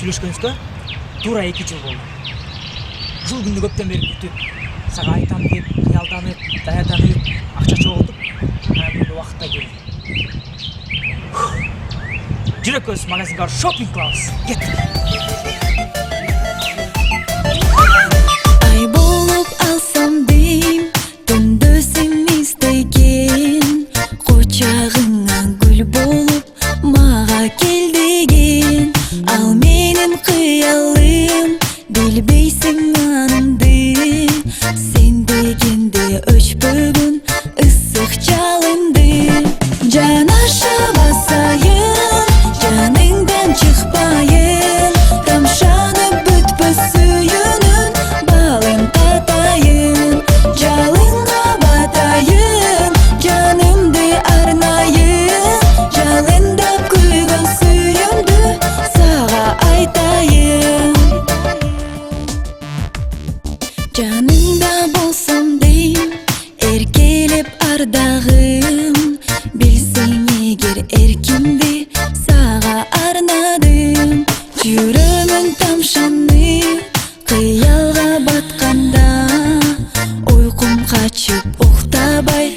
сүйлөшкөнүбүзгө туура 2 жыл болду. Ушул күндү көптөн бери күтүп, сага айтам деп кыялданып, даярданып, акча чогултуп, анан бүгүн убакытта келди. Жүрөк көз магазинге барып шопинг кылабыз. Кеттик. Ай болып алсам дейм, түндө сен истеген, кочагыңа гүл болып мага кел деген. Ал менин кыялым, билбейсиң анымды, сен дегенде өчпөгөн ысык жалынды. Жанаша басайын, жаныңдан чыкпайын, тамшанып бүтпөс сүйүүнүн балын татайын. Жалынга батайын, жанымды арнайын, жалындап күйгөн сүйүүмдү сага айтайын. Жаныңда болсам дейм, эркелеп ардагым, билсең эгер эркимди сага арнадым. Жүрөмүн тамшанып, кыялга батканда, уйкум качып уктабай